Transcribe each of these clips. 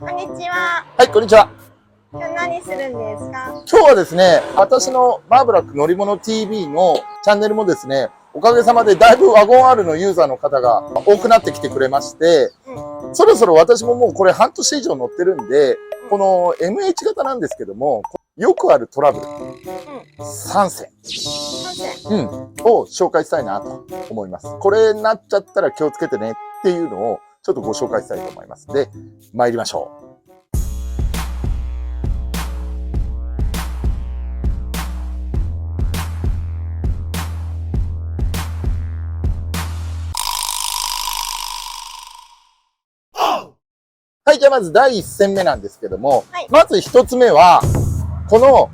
こんにちは。はい、こんにちは。今日何するんですか？今日はですね、私のマーブラック乗り物 TV のチャンネルもですね、おかげさまでだいぶワゴン R のユーザーの方が多くなってきてくれまして、そろそろ私ももうこれ半年以上乗ってるんで、この MH 型なんですけども、よくあるトラブル、3選、を紹介したいなと思います。これになっちゃったら気をつけてねっていうのをちょっとご紹介したいと思いますので、参りましょう。はい、じゃあまず第1戦目なんですけども、はい、まず1つ目は、この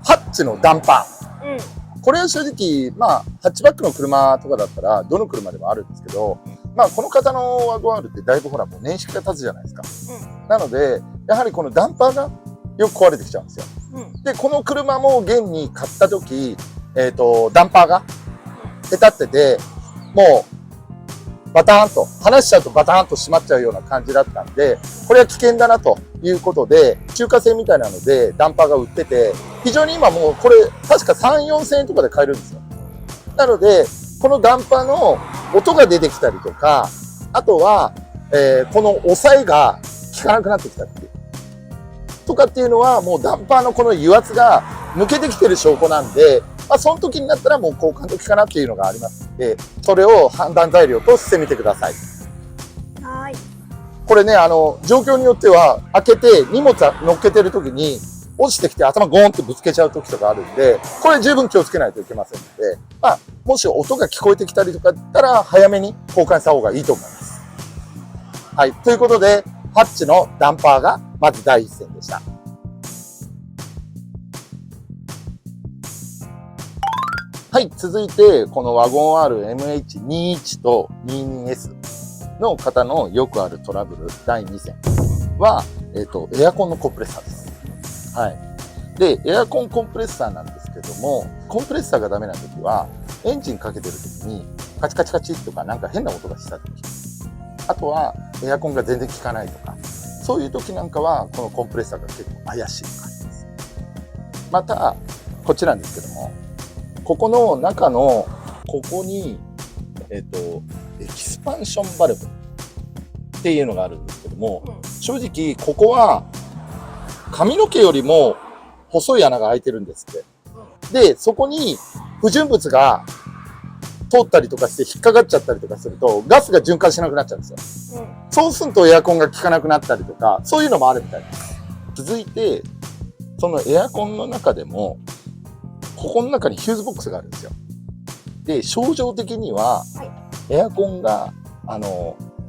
ハッチのダンパー。これは正直、ハッチバックの車とかだったら、どの車でもあるんですけど、この方のワゴン R ってだいぶほら、もう年式が経つじゃないですか。なので、やはりこのダンパーがよく壊れてきちゃうんですよ。で、この車も現に買った時、ダンパーがへたってて、もう、バターンと、離しちゃうとバターンと閉まっちゃうような感じだったんで、これは危険だなということで、中華製みたいなのでダンパーが売ってて、非常に今もうこれ確か3、4千円とかで買えるんですよ。なので、このダンパーの音が出てきたりとか、あとは、この押さえが効かなくなってきたっていう。とかっていうのはもうダンパーのこの油圧が抜けてきてる証拠なんで、その時になったらもう交換時かなっていうのがありますので、それを判断材料としてみてください。はい。これね、状況によっては、開けて荷物乗っけてる時に、落ちてきて頭ゴーンってぶつけちゃう時とかあるんで、これ十分気をつけないといけませんので、もし音が聞こえてきたりとかだったら、早めに交換した方がいいと思います。はい。ということで、ハッチのダンパーがまず第一戦でした。はい。続いて、このワゴン R MH21 と 22S の方のよくあるトラブル第2戦は、エアコンのコンプレッサーです。はい。で、エアコンコンプレッサーなんですけども、コンプレッサーがダメな時は、エンジンかけてる時にカチカチカチとかなんか変な音がした時、あとはエアコンが全然効かないとか、そういう時なんかは、このコンプレッサーが結構怪しい感じです。また、こっちなんですけども、ここの中の、ここに、エキスパンションバルブっていうのがあるんですけども、正直ここは髪の毛よりも細い穴が開いてるんですって。で、そこに不純物が通ったりとかして引っかかっちゃったりとかすると、ガスが循環しなくなっちゃうんですよ。そうするとエアコンが効かなくなったりとか、そういうのもあるみたいです。続いて、そのエアコンの中でも、ここの中にヒューズボックスがあるんですよ。で、症状的には、エアコンが、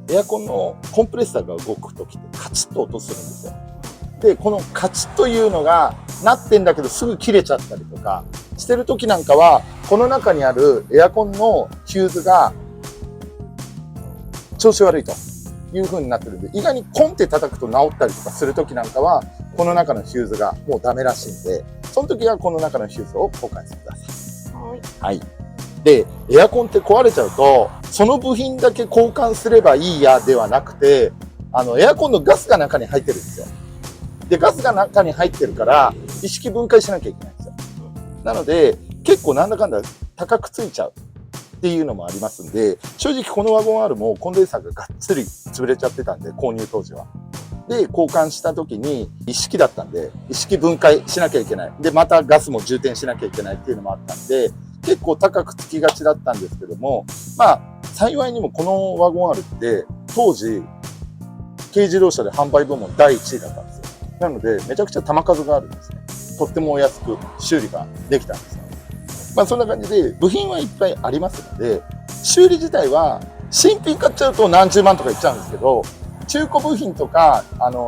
エアコンのコンプレッサーが動くときってカチッと音するんですよ。で、このカチッというのがなってんだけどすぐ切れちゃったりとかしてるときなんかは、この中にあるエアコンのヒューズが調子悪いという風になってるんで、意外にコンって叩くと治ったりとかするときなんかは、この中のヒューズがもうダメらしいんで、その時はこの中のヒューズを交換してください。はい。で、エアコンって壊れちゃうと、その部品だけ交換すればいいやではなくて、エアコンのガスが中に入ってるんですよ。で、ガスが中に入ってるから、意識分解しなきゃいけないんですよ。なので、結構なんだかんだ高くついちゃうっていうのもありますんで、正直このワゴン R もコンデンサーががっつり潰れちゃってたんで、購入当時は。で、交換した時に一式だったんで、一式分解しなきゃいけない。で、またガスも充填しなきゃいけないっていうのもあったんで、結構高くつきがちだったんですけども、幸いにもこのワゴン R って、当時、軽自動車で販売部門第1位だったんですよ。なので、めちゃくちゃ弾数があるんですね。とってもお安く修理ができたんですよ。そんな感じで、部品はいっぱいありますので、修理自体は、新品買っちゃうと何十万とかいっちゃうんですけど、中古部品とか、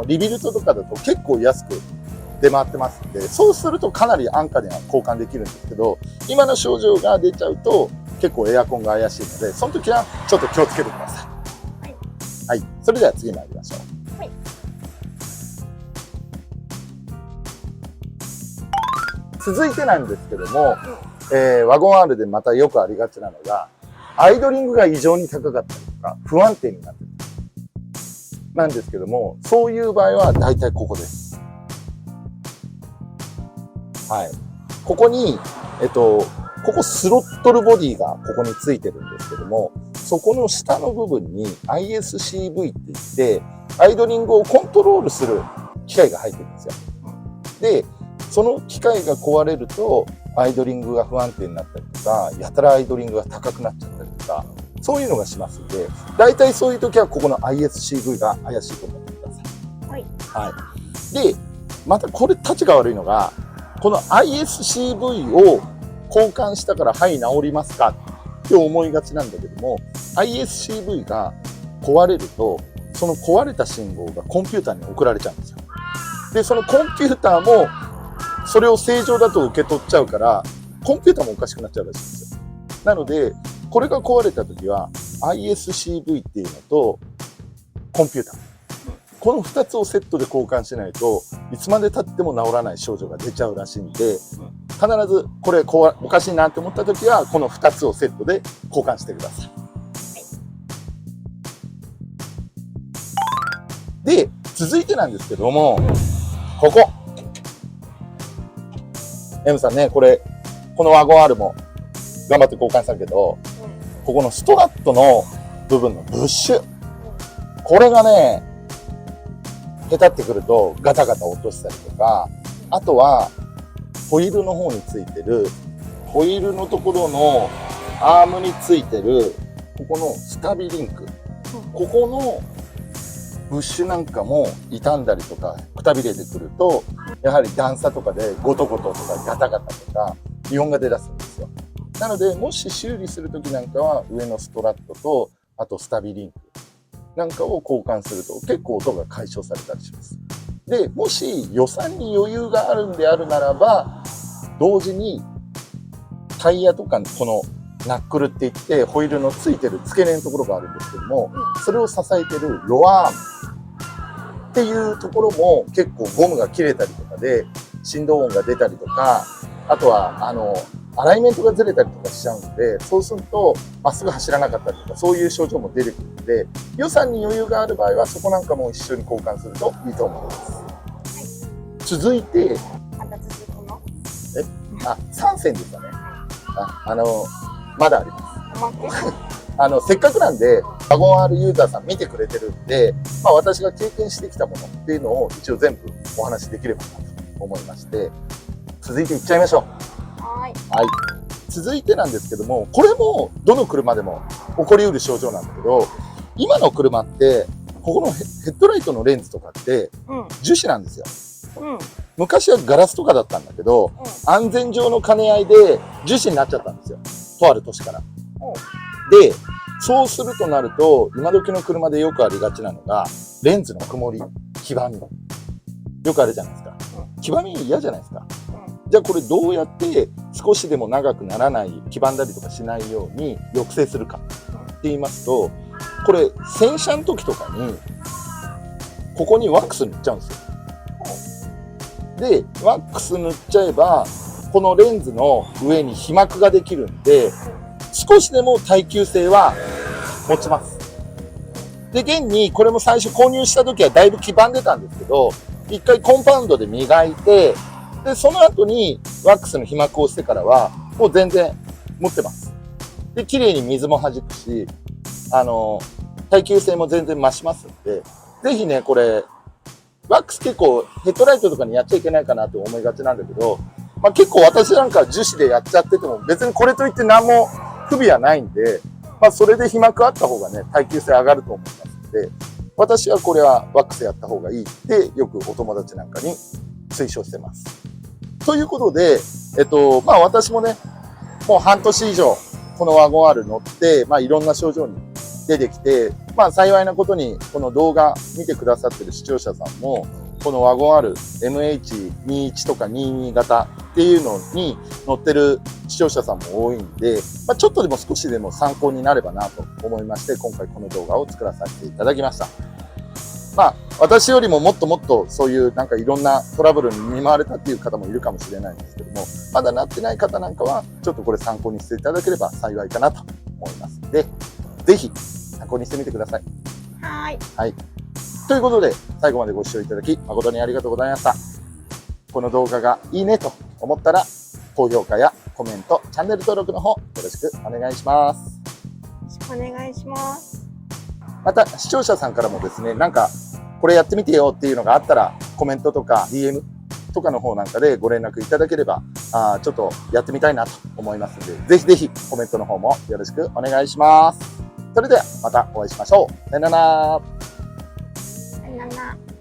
リビルトとかだと結構安く出回ってますんで、そうするとかなり安価には交換できるんですけど、今の症状が出ちゃうと結構エアコンが怪しいので、その時はちょっと気をつけてください。はい。それでは次参りましょう。はい。続いてなんですけども、ワゴン R でまたよくありがちなのが、アイドリングが異常に高かったりとか、不安定になってる。なんですけども、そういう場合は大体ここです。はい。ここに、ここスロットルボディがここについてるんですけども、そこの下の部分に ISCV って言って、アイドリングをコントロールする機械が入ってるんですよ。で、その機械が壊れると、アイドリングが不安定になったりとか、やたらアイドリングが高くなっちゃったりとか、そういうのがしますんで、大体そういう時はここの ISCV が怪しいと思ってください。はい。はい。で、またこれ立ちが悪いのが、この ISCV を交換したから、はい、治りますかって思いがちなんだけども、ISCV が壊れると、その壊れた信号がコンピューターに送られちゃうんですよ。で、そのコンピューターも、それを正常だと受け取っちゃうから、コンピューターもおかしくなっちゃうらしいんですよ。なので、これが壊れたときは、ISCV っていうのと、コンピューター。この2つをセットで交換しないといつまで経っても治らない症状が出ちゃうらしいんで、必ずこれおかしいなって思った時はこの2つをセットで交換してください。で、続いてなんですけども、ここ M さんね、このワゴン R も頑張って交換したけど、ここのストラットの部分のブッシュ、これがね、へたってくるとガタガタ落としたりとか、あとはホイールの方についてる、ホイールのところのアームについてるここのスタビリンク、ここのブッシュなんかも傷んだりとかくたびれてくると、やはり段差とかでゴトゴトとかガタガタとか異音が出だすんですよ。なので、もし修理するときなんかは上のストラットと、あとスタビリンクなんかを交換すると結構音が解消されたりします。で、もし予算に余裕があるんであるならば、同時にタイヤとかこのナックルっていってホイールのついてる付け根のところがあるんですけども、それを支えてるロアームっていうところも結構ゴムが切れたりとかで振動音が出たりとか、あとはアライメントがずれたりとかしちゃうので、そうするとまっすぐ走らなかったりとか、そういう症状も出てくるので、予算に余裕がある場合はそこなんかも一緒に交換するといいと思います。続いて、また続くの3線でしたね。まだあります。せっかくなんで、ワゴン R ユーザーさん見てくれてるんで、私が経験してきたものっていうのを一応全部お話しできればなと思いまして、続いていっちゃいましょう。はい。続いてなんですけども、これもどの車でも起こりうる症状なんだけど、今の車って、ここのヘッドライトのレンズとかって樹脂なんですよ。昔はガラスとかだったんだけど、安全上の兼ね合いで樹脂になっちゃったんですよ。とある年から。で、そうするとなると、今時の車でよくありがちなのが、レンズの曇り、黄ばみ。よくあるじゃないですか。黄ばみ嫌じゃないですか。じゃあこれどうやって少しでも長くならない、黄ばんだりとかしないように抑制するかって言いますと、これ洗車の時とかに、ここにワックス塗っちゃうんですよ。で、ワックス塗っちゃえば、このレンズの上に皮膜ができるんで、少しでも耐久性は持ちます。で、現にこれも最初購入した時はだいぶ黄ばんでたんですけど、一回コンパウンドで磨いて、で、その後にワックスの皮膜をしてからは、もう全然持ってます。で、綺麗に水も弾くし、耐久性も全然増しますんで、ぜひね、これ、ワックス結構ヘッドライトとかにやっちゃいけないかなと思いがちなんだけど、結構私なんか樹脂でやっちゃってても別にこれといって何も不備はないんで、それで皮膜あった方がね、耐久性上がると思いますので、私はこれはワックスやった方がいいってよくお友達なんかに推奨してます。ということで、私もね、もう半年以上このワゴン R 乗って、いろんな症状に出てきて、幸いなことにこの動画見てくださってる視聴者さんも、このワゴン R MH21 とか22型っていうのに乗ってる視聴者さんも多いんで、ちょっとでも少しでも参考になればなと思いまして、今回この動画を作らさせていただきました。私よりももっともっとそういうなんかいろんなトラブルに見舞われたっていう方もいるかもしれないんですけども、まだなってない方なんかはちょっとこれ参考にしていただければ幸いかなと思いますので、ぜひ参考にしてみてください。はい。はい。ということで、最後までご視聴いただき誠にありがとうございました。この動画がいいねと思ったら、高評価やコメント、チャンネル登録の方よろしくお願いします。よろしくお願いします。また、視聴者さんからもですね、なんか、これやってみてよっていうのがあったら、コメントとか DM とかの方なんかでご連絡いただければ、ちょっとやってみたいなと思いますので、ぜひぜひコメントの方もよろしくお願いします。それではまたお会いしましょう。さよなら。さよなら。